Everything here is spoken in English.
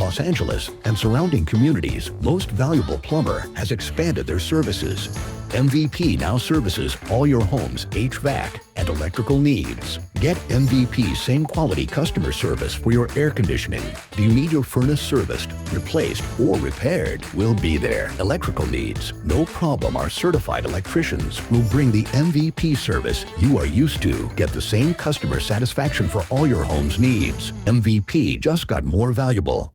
Los Angeles and surrounding communities, Most Valuable Plumber has expanded their services. MVP now services all your home's HVAC and electrical needs. Get MVP's same quality customer service for your air conditioning. Do you need your furnace serviced, replaced, or repaired? We'll be there. Electrical needs? No problem. Our certified electricians will bring the MVP service you are used to. Get the same customer satisfaction for all your home's needs. MVP just got more valuable.